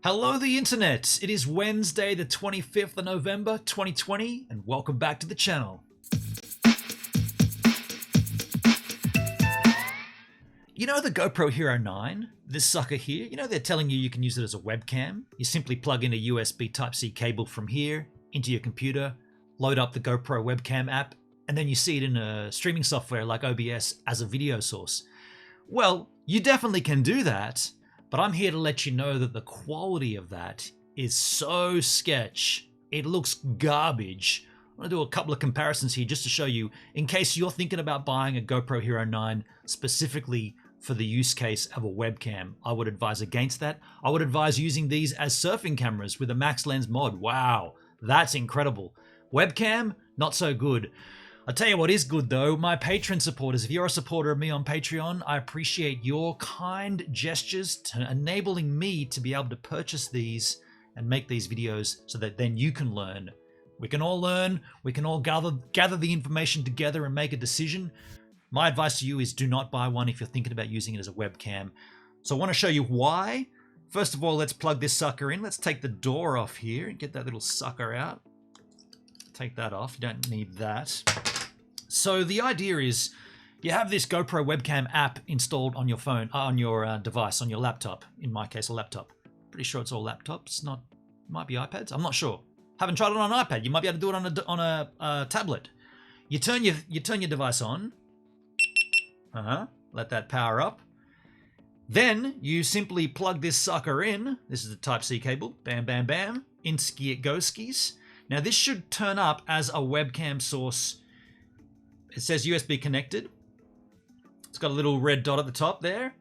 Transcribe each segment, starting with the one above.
Hello the internet! It is Wednesday the 25th of November 2020 and welcome back to the channel. You know the GoPro Hero 9? This sucker here? You know they're telling you can use it as a webcam? You simply plug in a USB Type-C cable from here into your computer, load up the GoPro webcam app, and then you see it in a streaming software like OBS as a video source. Well, you definitely can do that. But I'm here to let you know that the quality of that is so sketch. It looks garbage. I'm going to do a couple of comparisons here just to show you, in case you're thinking about buying a GoPro Hero 9 specifically for the use case of a webcam. I would advise against that. I would advise using these as surfing cameras with a max lens mod. Wow, that's incredible. Webcam, not so good. I'll tell you what is good though, my Patreon supporters. If you're a supporter of me on Patreon, I appreciate your kind gestures to enabling me to be able to purchase these and make these videos so that then you can learn. We can all learn, we can all gather the information together and make a decision. My advice to you is do not buy one if you're thinking about using it as a webcam. So I want to show you why. First of all, let's plug this sucker in. Let's take the door off here and get that little sucker out. Take that off, you don't need that. So the idea is you have this GoPro webcam app installed on your phone, on your device, on your laptop. In my case, a laptop. Pretty sure it's all laptops, not, might be iPads. I'm not sure. Haven't tried it on an iPad. You might be able to do it on a tablet. You turn your device on. Let that power up. Then you simply plug this sucker in. This is the Type-C cable. Bam, bam, bam. In ski it goes skis. Now this should turn up as a webcam source. It says USB connected. It's got a little red dot at the top there.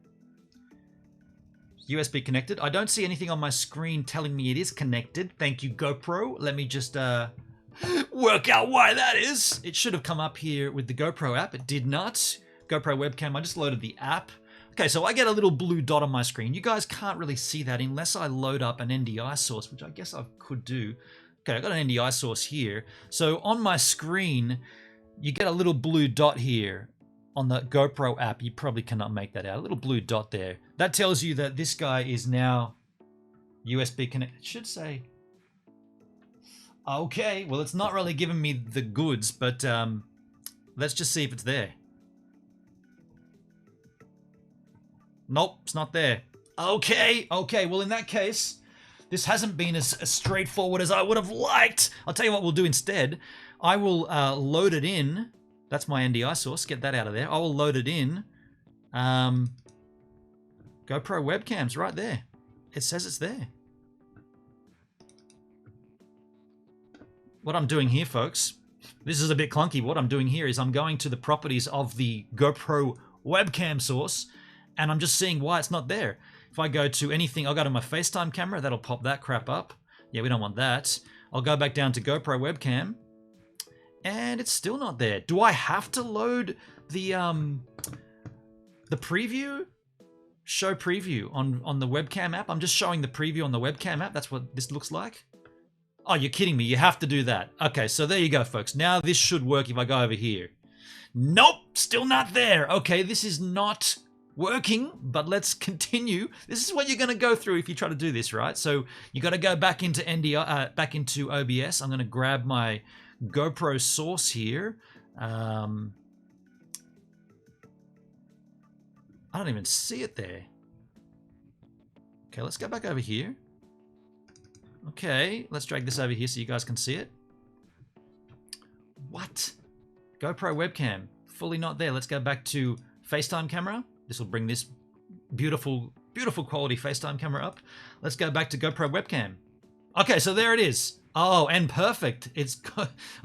USB connected. I don't see anything on my screen telling me it is connected. Thank you, GoPro. Let me just work out why that is. It should have come up here with the GoPro app. It did not. GoPro webcam, I just loaded the app. Okay, so I get a little blue dot on my screen. You guys can't really see that unless I load up an NDI source, which I guess I could do. Okay, I got an NDI source here. So on my screen, you get a little blue dot here on the GoPro app. You probably cannot make that out. A little blue dot there. That tells you that this guy is now USB connected. It should say. Okay, well, it's not really giving me the goods, but let's just see if it's there. Nope, it's not there. Okay, well, in that case, this hasn't been as straightforward as I would have liked. I'll tell you what we'll do instead. I will load it in. That's my NDI source. Get that out of there. I will load it in. GoPro webcams right there. It says it's there. What I'm doing here, folks, this is a bit clunky. What I'm doing here is I'm going to the properties of the GoPro webcam source, and I'm just seeing why it's not there. If I go to anything, I'll go to my FaceTime camera. That'll pop that crap up. Yeah, we don't want that. I'll go back down to GoPro webcam. And it's still not there. Do I have to load the preview? Show preview on the webcam app? I'm just showing the preview on the webcam app. That's what this looks like. Oh, you're kidding me. You have to do that. Okay, so there you go, folks. Now this should work if I go over here. Nope, still not there. Okay, this is not working, but let's continue. This is what you're going to go through if you try to do this, right? So you got to go back into NDI, back into OBS. I'm going to grab my GoPro source here. I don't even see it there. Okay, let's go back over here. Okay, let's drag this over here so you guys can see it. What? GoPro webcam, fully not there. Let's go back to FaceTime camera. This will bring this beautiful, beautiful quality FaceTime camera up. Let's go back to GoPro webcam. Okay, so there it is. Oh, and perfect. It's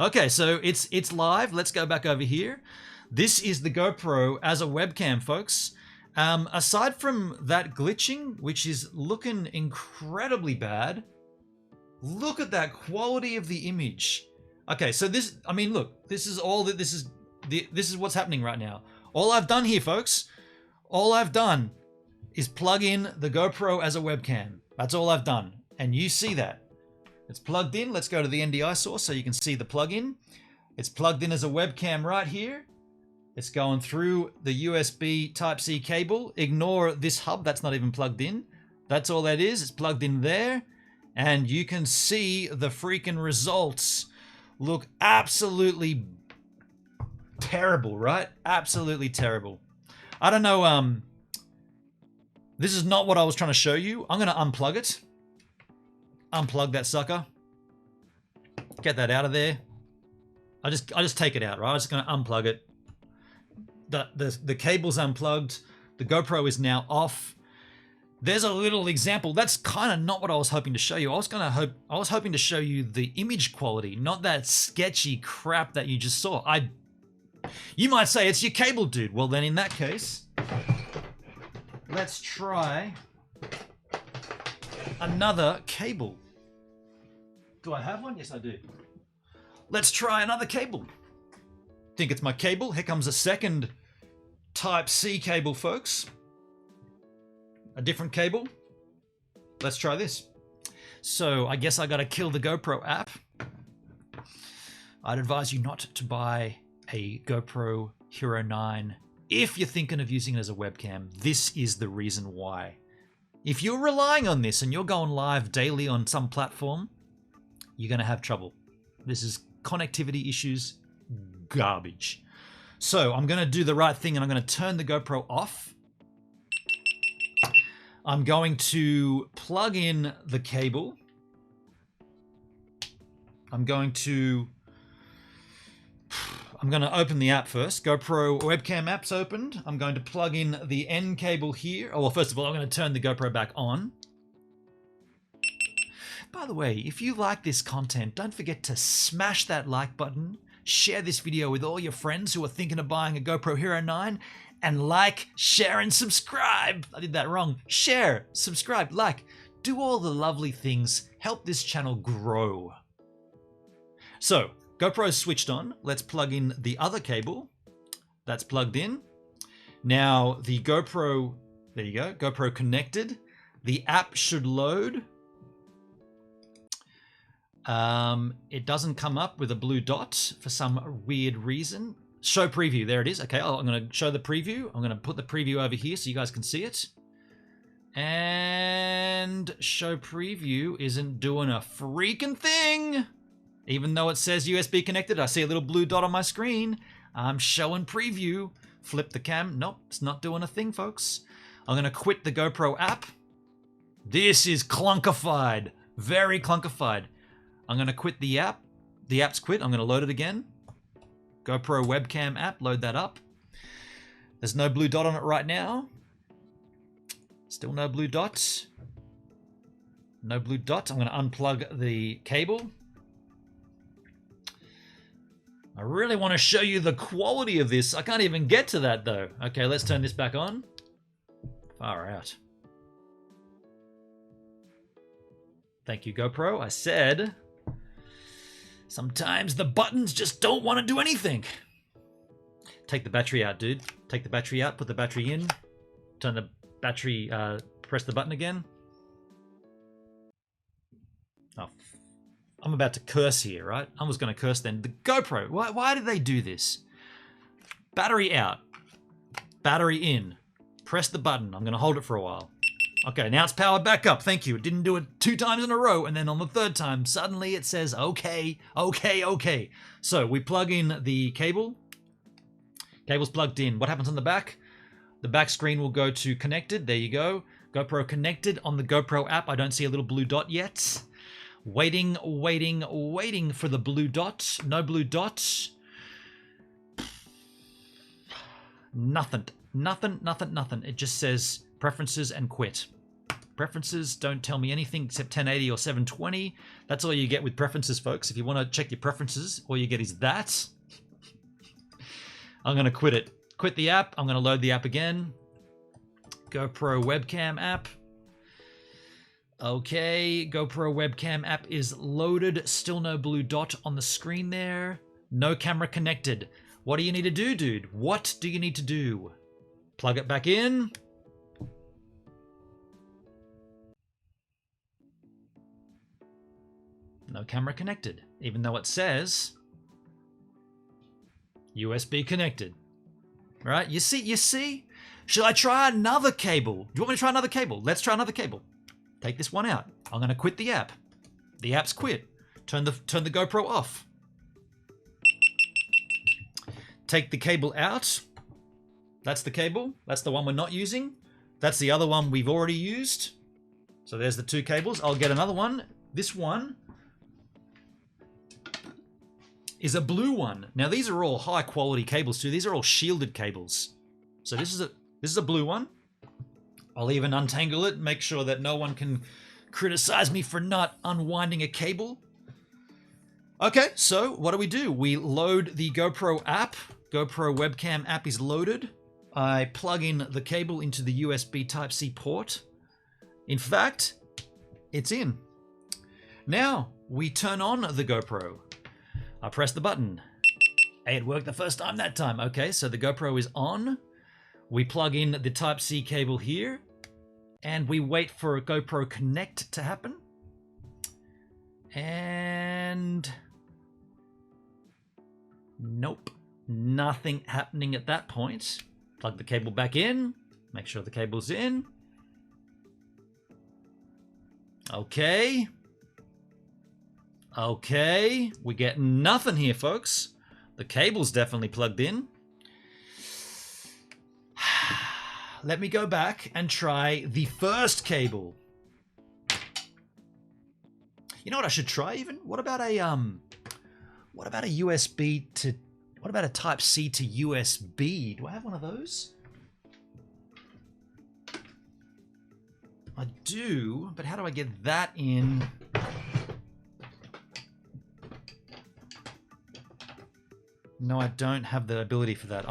okay. So it's live. Let's go back over here. This is the GoPro as a webcam, folks. Aside from that glitching, which is looking incredibly bad, look at that quality of the image. Okay, so this, I mean, look, this is all that this is what's happening right now. All I've done here, folks, all I've done is plug in the GoPro as a webcam. That's all I've done. And you see that. It's plugged in. Let's go to the NDI source so you can see the plug-in. It's plugged in as a webcam right here. It's going through the USB Type-C cable. Ignore this hub. That's not even plugged in. That's all that is. It's plugged in there. And you can see the freaking results look absolutely terrible, right? Absolutely terrible. I don't know. This is not what I was trying to show you. I'm going to unplug it. Unplug that sucker. Get that out of there. I just take it out, right? I'm just going to unplug it. The cable's unplugged. The GoPro is now off. There's a little example. That's kind of not what I was hoping to show you. I was hoping to show you the image quality, not that sketchy crap that you just saw. You might say it's your cable, dude. Well, then in that case, let's try another cable. Do I have one? Yes, I do. Let's try another cable. Think it's my cable? Here comes a second Type-C cable, folks. A different cable. Let's try this. So I guess I gotta kill the GoPro app. I'd advise you not to buy a GoPro Hero 9 if you're thinking of using it as a webcam. This is the reason why. If you're relying on this and you're going live daily on some platform, you're gonna have trouble. This is connectivity issues, garbage. So I'm gonna do the right thing and I'm gonna turn the GoPro off. I'm going to plug in the cable. I'm going to open the app first. GoPro webcam app's opened. I'm going to plug in the end cable here. Oh, well, first of all, I'm going to turn the GoPro back on. By the way, if you like this content, don't forget to smash that like button. Share this video with all your friends who are thinking of buying a GoPro Hero 9. And like, share, and subscribe. I did that wrong. Share, subscribe, like. Do all the lovely things. Help this channel grow. So, GoPro's switched on. Let's plug in the other cable. That's plugged in. Now, the GoPro, there you go, GoPro connected. The app should load. It doesn't come up with a blue dot for some weird reason. Show preview, there it is. Okay, I'm going to show the preview. I'm going to put the preview over here so you guys can see it. And show preview isn't doing a freaking thing. Even though it says USB connected, I see a little blue dot on my screen. I'm showing preview. Flip the cam. Nope, it's not doing a thing, folks. I'm going to quit the GoPro app. This is clunkified. Very clunkified. I'm going to quit the app. The app's quit. I'm going to load it again. GoPro webcam app, load that up. There's no blue dot on it right now. Still no blue dot. No blue dot. I'm going to unplug the cable. I really want to show you the quality of this. I can't even get to that though. Okay, let's turn this back on. Far out. Thank you, GoPro. I said sometimes the buttons just don't want to do anything. Take the battery out, dude. Take the battery out, put the battery in, turn the battery, press the button again. Oh, I'm about to curse here, right? I was going to curse then. The GoPro, why did they do this? Battery out, battery in, press the button. I'm going to hold it for a while. Okay, now it's powered back up. Thank you. It didn't do it 2 times in a row, and then on the 3rd time, suddenly it says, okay, okay, okay. So we plug in the cable. Cable's plugged in. What happens on the back? The back screen will go to connected. There you go. GoPro connected on the GoPro app. I don't see a little blue dot yet. Waiting, waiting, waiting for the blue dot. No blue dot. Nothing. Nothing, nothing, nothing. It just says preferences and quit. Preferences don't tell me anything except 1080 or 720. That's all you get with preferences, folks. If you want to check your preferences, all you get is that. I'm going to quit it. Quit the app. I'm going to load the app again. GoPro webcam app. Okay, GoPro webcam app is loaded. Still no blue dot on the screen there. No camera connected. What do you need to do, dude? What do you need to do? Plug it back in. No camera connected, even though it says USB connected. Right? You see? Should I try another cable? Do you want me to try another cable? Let's try another cable. take this one out. I'm going to quit the app. The app's quit. Turn the GoPro off. Take the cable out. That's the cable. That's the one we're not using. That's the other one we've already used. So there's the two cables. I'll get another one. This one is a blue one. Now these are all high quality cables too. These are all shielded cables. So this is a blue one. I'll even untangle it, make sure that no one can criticize me for not unwinding a cable. Okay, so what do? We load the GoPro app. GoPro webcam app is loaded. I plug in the cable into the USB Type-C port. In fact, it's in. Now, we turn on the GoPro. I press the button. Hey, it worked the first time that time. Okay, so the GoPro is on. We plug in the Type-C cable here. And we wait for a GoPro Connect to happen. And nope, nothing happening at that point. Plug the cable back in, make sure the cable's in. Okay. Okay, we get nothing here, folks. The cable's definitely plugged in. Let me go back and try the first cable. You know what I should try even? What about a USB to, what about a Type-C to USB? Do I have one of those? I do, but how do I get that in? No, I don't have the ability for that.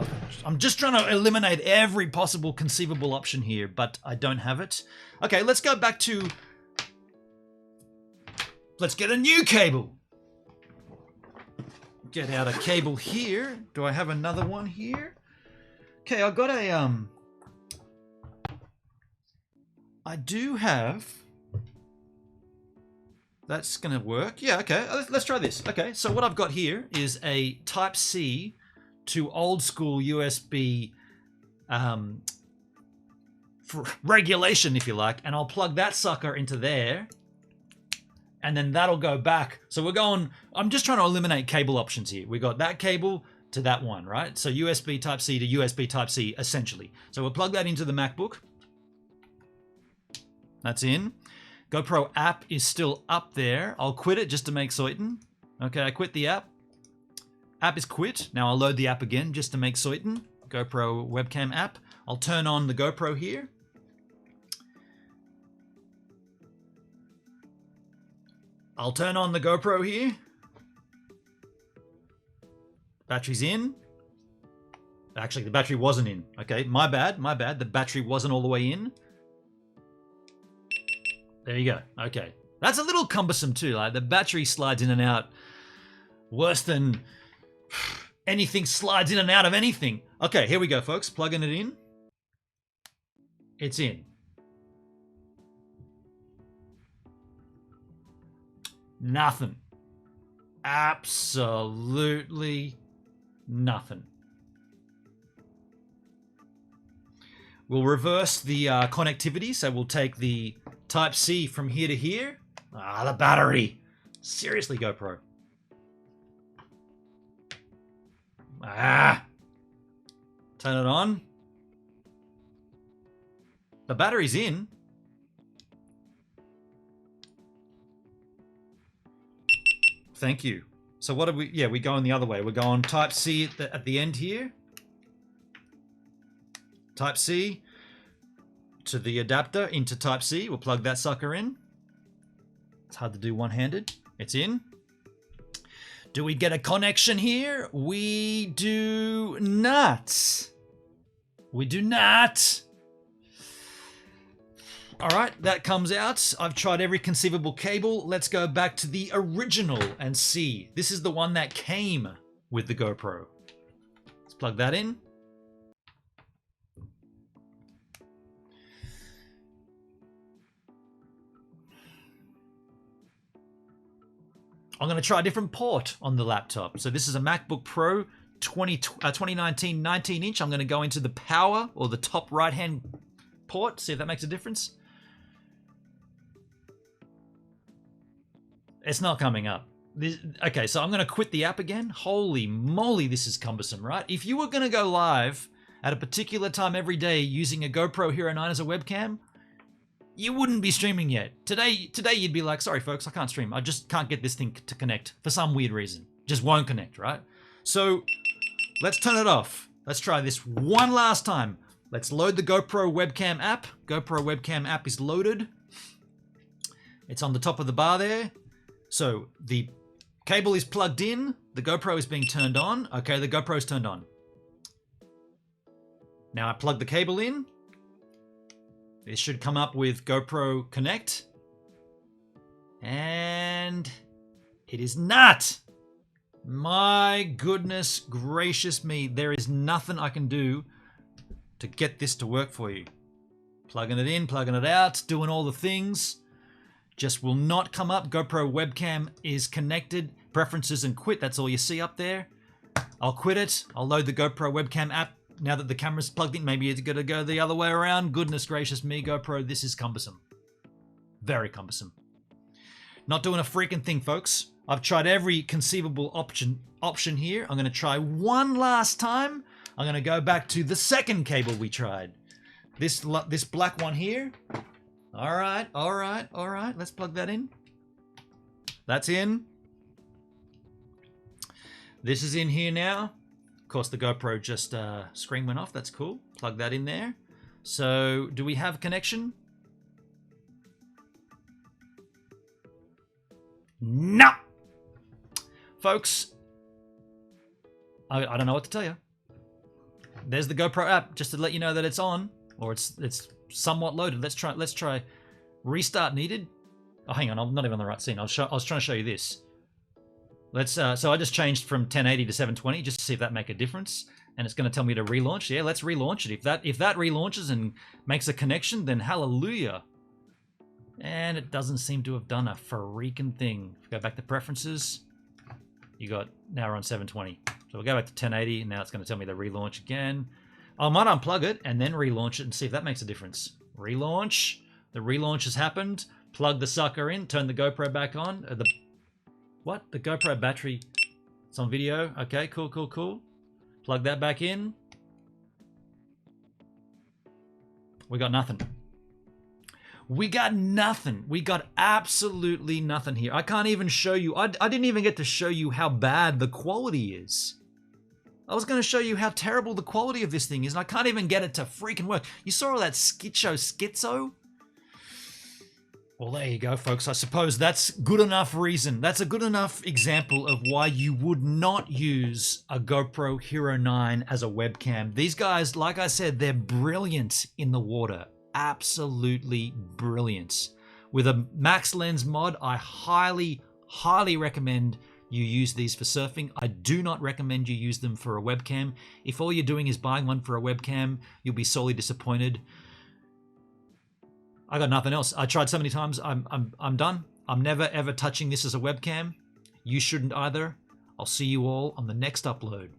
I'm just trying to eliminate every possible conceivable option here, but I don't have it. Okay, let's go back to... Let's get a new cable. Get out a cable here. Do I have another one here? Okay, I got a... I do have... That's going to work. Yeah, okay. Let's try this. Okay, so what I've got here is a Type-C to old school USB for regulation, if you like, and I'll plug that sucker into there, and then that'll go back. So we're going... I'm just trying to eliminate cable options here. We got that cable to that one, right? So USB Type-C to USB Type-C, essentially. So we'll plug that into the MacBook. That's in. GoPro app is still up there. I'll quit it just to make certain. Okay, I quit the app. App is quit. Now I'll load the app again just to make certain. GoPro webcam app. I'll turn on the GoPro here. I'll turn on the GoPro here. Battery's in. Actually, the battery wasn't in. Okay, my bad, my bad. The battery wasn't all the way in. There you go. Okay. That's a little cumbersome too. Like the battery slides in and out worse than anything slides in and out of anything. Okay, here we go, folks. Plugging it in. It's in. Nothing. Absolutely nothing. We'll reverse the connectivity. So we'll take the Type-C from here to here. Ah, the battery. Seriously, GoPro. Ah. Turn it on. The battery's in. Thank you. So what do we... Yeah, we're going the other way. We're going Type-C at the end here. Type-C to the adapter into Type-C. We'll plug that sucker in. It's hard to do one-handed. It's in. Do we get a connection here? We do not. We do not. All right, that comes out. I've tried every conceivable cable. Let's go back to the original and see. This is the one that came with the GoPro. Let's plug that in. I'm going to try a different port on the laptop. So this is a MacBook Pro 2019 19-inch. I'm going to go into the power or the top right-hand port. See if that makes a difference. It's not coming up. Okay, so I'm going to quit the app again. Holy moly, this is cumbersome, right? If you were going to go live at a particular time every day using a GoPro Hero 9 as a webcam, you wouldn't be streaming yet. Today you'd be like, sorry folks, I can't stream. I just can't get this thing to connect for some weird reason. Just won't connect, right? So let's turn it off. Let's try this one last time. Let's load the GoPro webcam app. GoPro webcam app is loaded. It's on the top of the bar there. So the cable is plugged in. The GoPro is being turned on. Okay, the GoPro is turned on. Now I plug the cable in. This should come up with GoPro Connect. And it is not. My goodness gracious me. There is nothing I can do to get this to work for you. Plugging it in, plugging it out, doing all the things. Just will not come up. GoPro webcam is connected. Preferences and quit. That's all you see up there. I'll quit it. I'll load the GoPro webcam app. Now that the camera's plugged in, maybe it's going to go the other way around. Goodness gracious me, GoPro, this is cumbersome. Very cumbersome. Not doing a freaking thing, folks. I've tried every conceivable option here. I'm going to try one last time. I'm going to go back to the second cable we tried. This black one here. All right. Let's plug that in. That's in. This is in here now. Of course, the GoPro just screen went off. That's cool. Plug that in there. So, do we have connection? No! Folks, I don't know what to tell you. There's the GoPro app, just to let you know that it's on, or it's somewhat loaded. Let's try restart needed. Oh, hang on, I'm not even on the right scene. I was trying to show you this. Let's so I just changed from 1080 to 720 just to see if that make a difference, and it's going to tell me to relaunch. Yeah, let's relaunch it. If that relaunches and makes a connection, then hallelujah. And it doesn't seem to have done a freaking thing. If we go back to preferences, now we're on 720. So we'll go back to 1080, and now it's going to tell me to relaunch again. I might unplug it and then relaunch it and see if that makes a difference. Relaunch. The relaunch has happened. Plug the sucker in. Turn the GoPro back on. The GoPro battery. It's on video. Okay, cool. Plug that back in. We got nothing. We got nothing. We got absolutely nothing here. I can't even show you. I didn't even get to show you how bad the quality is. I was going to show you how terrible the quality of this thing is, and I can't even get it to freaking work. You saw all that schizo? Well, there you go, folks. I suppose that's good enough reason. That's a good enough example of why you would not use a GoPro Hero 9 as a webcam. These guys, like I said, they're brilliant in the water. Absolutely brilliant. With a max lens mod, I highly recommend you use these for surfing. I do not recommend you use them for a webcam. If all you're doing is buying one for a webcam, you'll be sorely disappointed. I got nothing else. I tried so many times. I'm done. I'm never ever touching this as a webcam. You shouldn't either. I'll see you all on the next upload.